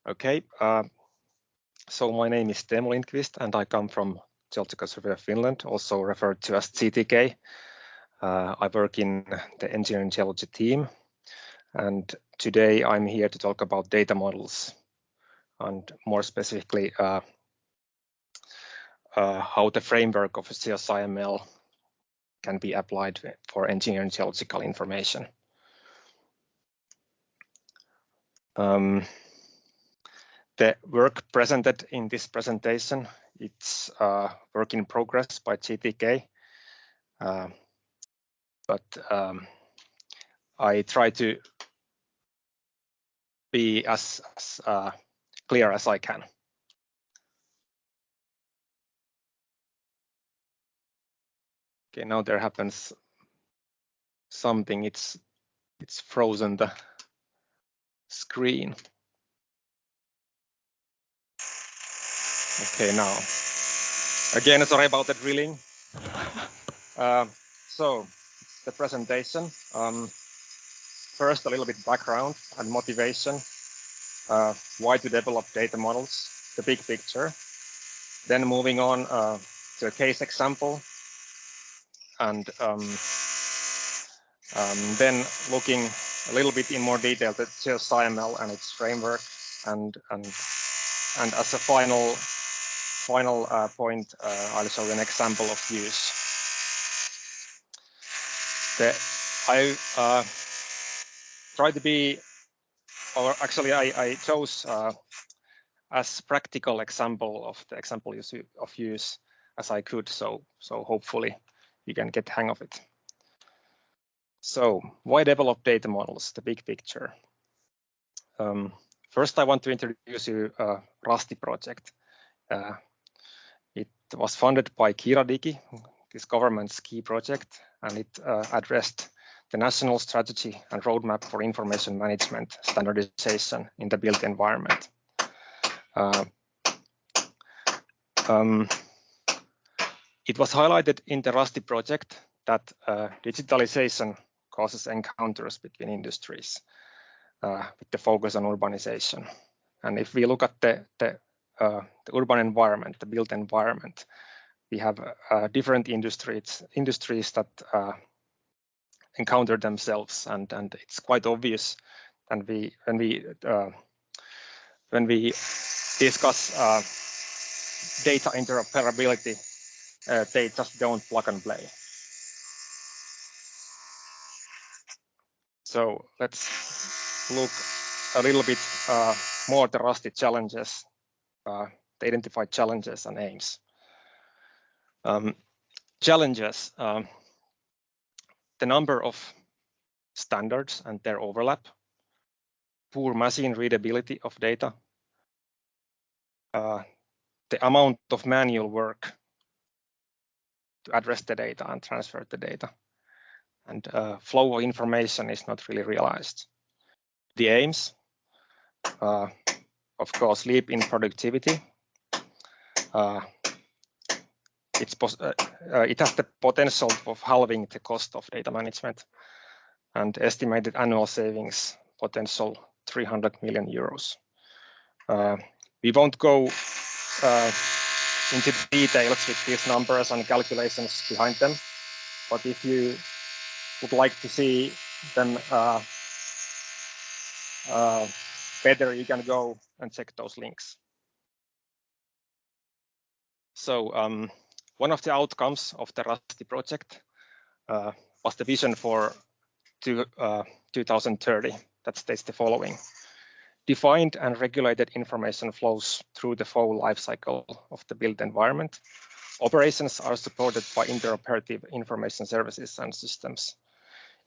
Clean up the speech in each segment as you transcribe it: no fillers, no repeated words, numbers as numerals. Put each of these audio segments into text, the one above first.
Okay, so my name is Teemu Lindqvist and I come from Geological Survey of Finland, also referred to as GTK. I work in the engineering geology team, and today I'm here to talk about data models and more specifically how the framework of GeoSciML can be applied for engineering geological information. The work presented in this presentation, it's work in progress by GTK, but I try to be as clear as I can. Okay, now there happens something. It's frozen the screen. Okay, now again, sorry about the drilling. So the presentation. First, a little bit background and motivation. Why to develop data models, the big picture. Then moving on to a case example, and then looking a little bit in more detail at GeoSciML and its framework, and as a final point, I'll show you an example of use. I try to be, or actually I chose as practical example of the example of use as I could, so hopefully you can get hang of it. So why develop data models, the big picture? First, I want to introduce you a Rusty project. It was funded by Geology, this government's key project, and it addressed the national strategy and roadmap for information management standardization in the built environment. It was highlighted in the Rusty project that digitalization causes encounters between industries with the focus on urbanization. And if we look at the urban environment, the built environment, we have different industries that encounter themselves, and it's quite obvious. And when we discuss data interoperability, they just don't plug and play. So let's look a little bit more at the Rusty challenges, the identified challenges and aims. Challenges, the number of standards and their overlap, poor machine readability of data, the amount of manual work to address the data and transfer the data, and flow of information is not really realized. The aims, of course, leap in productivity. It has the potential of halving the cost of data management, and estimated annual savings potential 300 million euros. We won't go into details with these numbers and calculations behind them, but if you would like to see them better, you can go and check those links. So one of the outcomes of the Rusty project was the vision for 2030 that states the following: defined and regulated information flows through the full life cycle of the built environment. Operations are supported by interoperative information services and systems.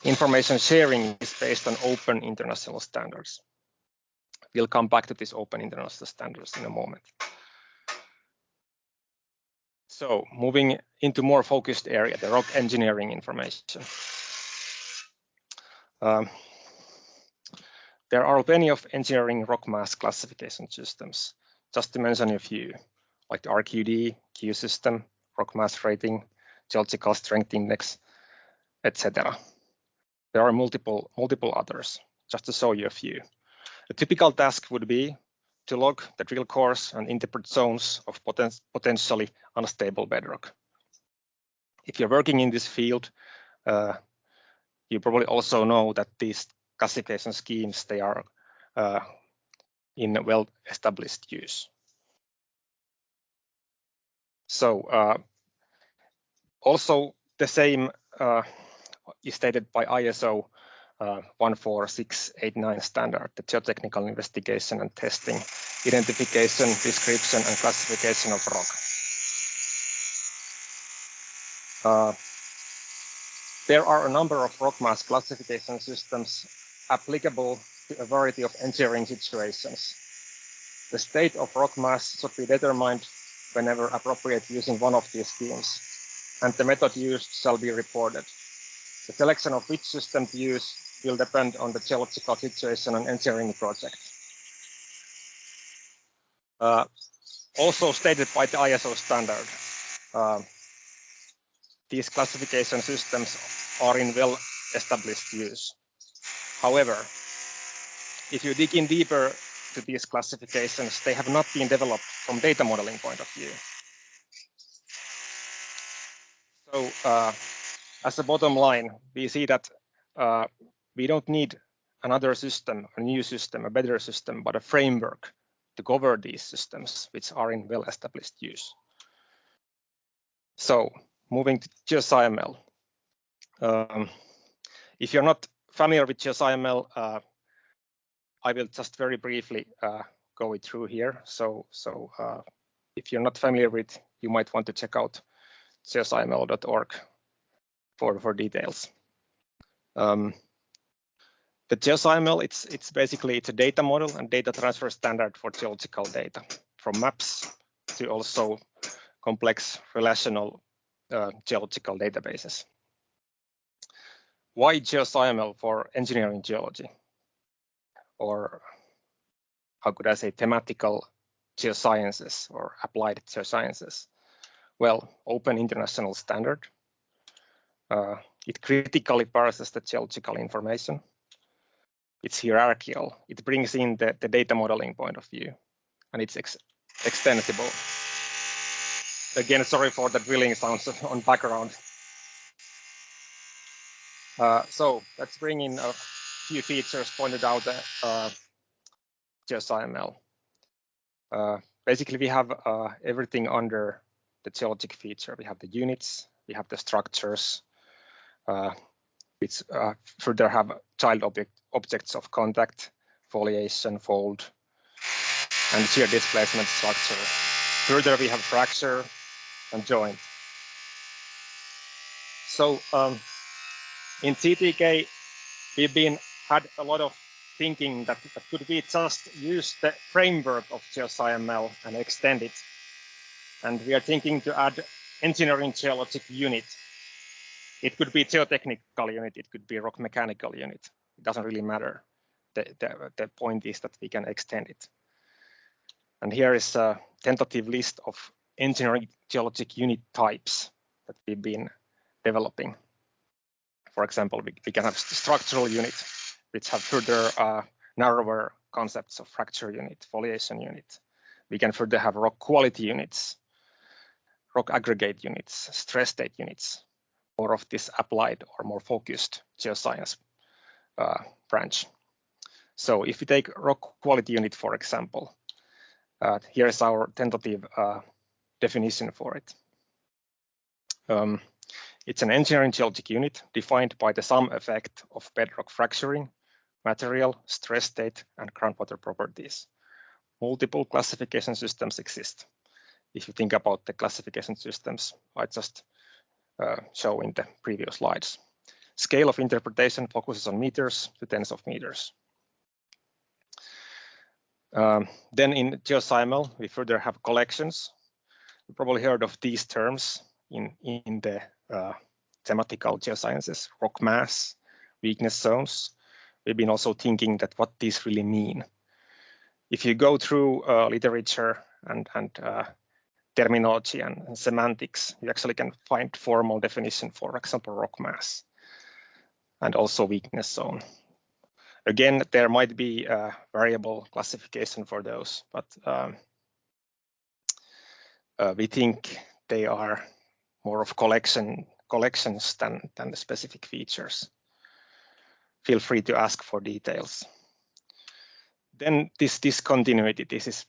Information sharing is based on open international standards. We'll come back to these open international standards in a moment. So moving into more focused area, the rock engineering information. There are plenty of engineering rock mass classification systems. Just to mention a few, like the RQD, Q system, rock mass rating, geological strength index, etc. There are multiple others. Just to show you a few. A typical task would be to log the drill cores and interpret zones of potentially unstable bedrock. If you're working in this field, you probably also know that these classification schemes, they are in well-established use. So also the same is stated by ISO 14689 standard, the geotechnical investigation and testing, identification, description, and classification of rock. There are a number of rock mass classification systems applicable to a variety of engineering situations. The state of rock mass should be determined whenever appropriate using one of these schemes, and the method used shall be reported. The selection of which system to use will depend on the geological situation and engineering project. Also stated by the ISO standard, these classification systems are in well-established use. However, if you dig in deeper to these classifications, they have not been developed from data modeling point of view. So as a bottom line, we see that we don't need another system, a new system, a better system, but a framework to cover these systems which are in well-established use. So moving to GeoSciML. If you're not familiar with GeoSciML, I will just very briefly go it through here. So if you're not familiar with, you might want to check out geosiml.org for details. The GeoSciML, it's basically a data model and data transfer standard for geological data, from maps to also complex relational geological databases. Why GeoSciML for engineering geology? Or how could I say thematical geosciences or applied geosciences? Well, open international standard. It critically parses the geological information. It's hierarchical. It brings in the data modeling point of view, and it's extensible. Again, sorry for the drilling sounds on background. So let's bring in a few features pointed out GeoSciML. Basically, we have everything under the geologic feature. We have the units, we have the structures, which further have child objects of contact, foliation, fold, and shear displacement structure. Further, we have fracture and joint. So in GTK, we've had a lot of thinking that could we just use the framework of GeoSciML and extend it. And we are thinking to add engineering geologic unit. It could be geotechnical unit, it could be rock mechanical unit. It doesn't really matter. The point is that we can extend it. And here is a tentative list of engineering geologic unit types that we've been developing. For example, we can have structural unit, which have further narrower concepts of fracture unit, foliation unit. We can further have rock quality units, rock aggregate units, stress state units, more of this applied or more focused geoscience branch. So if we take rock quality unit, for example, here is our tentative definition for it. It's an engineering geologic unit defined by the sum effect of bedrock fracturing, material, stress state, and groundwater properties. Multiple classification systems exist. If you think about the classification systems, I just show in the previous slides. Scale of interpretation focuses on meters to tens of meters. Then in GeoSciML, we further have collections. You probably heard of these terms in the thematical geosciences, rock mass, weakness zones. We've been also thinking that what these really mean. If you go through literature and terminology and semantics, you actually can find formal definition, for example, rock mass, and also weakness zone. Again, there might be a variable classification for those, but we think they are more of collections than the specific features. Feel free to ask for details. Then this discontinuity, this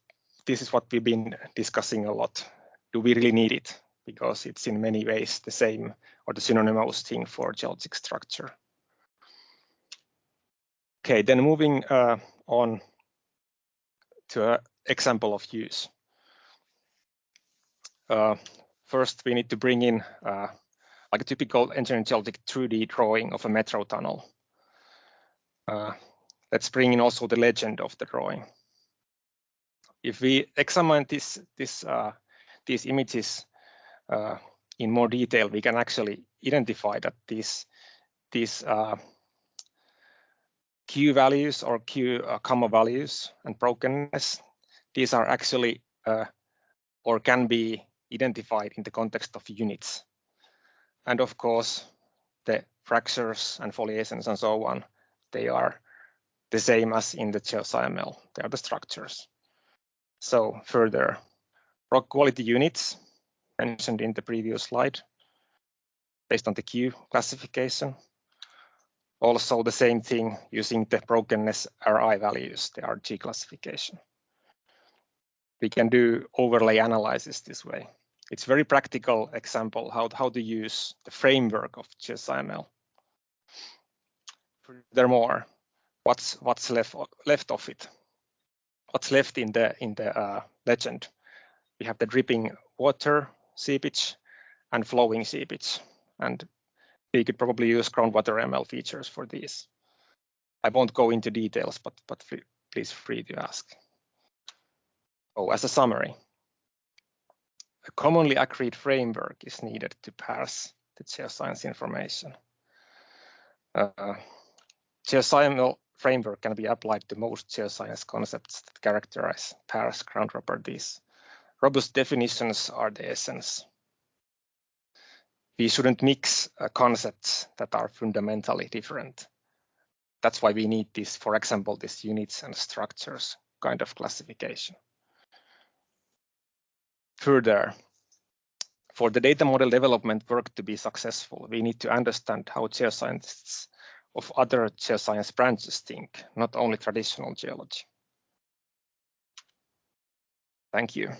is what we've been discussing a lot. Do we really need it? Because it's in many ways the same or the synonymous thing for geologic structure. Okay, then moving on to an example of use. First, we need to bring in like a typical engineering geologic 3D drawing of a metro tunnel. Let's bring in also the legend of the drawing. If we examine these images in more detail, we can actually identify that these Q values or Q comma values and brokenness, these are actually or can be identified in the context of units. And of course, the fractures and foliations and so on, they are the same as in the GeoSciML. They are the structures. So further, rock quality units mentioned in the previous slide, based on the Q classification. Also the same thing using the brokenness RI values, the RG classification. We can do overlay analysis this way. It's a very practical example how to use the framework of GeoSciML. Furthermore, what's left of it? What's left in the legend? We have the dripping water seepage and flowing seepage, and we could probably use groundwater ML features for these. I won't go into details, but please free to ask. Oh, as a summary, a commonly agreed framework is needed to parse the geoscience information. GeoSciML framework can be applied to most geoscience concepts that characterize parse ground properties. Robust definitions are the essence. We shouldn't mix concepts that are fundamentally different. That's why we need this, for example, this units and structures kind of classification. Further, for the data model development work to be successful, we need to understand how geoscientists of other geoscience branches think, not only traditional geology. Thank you.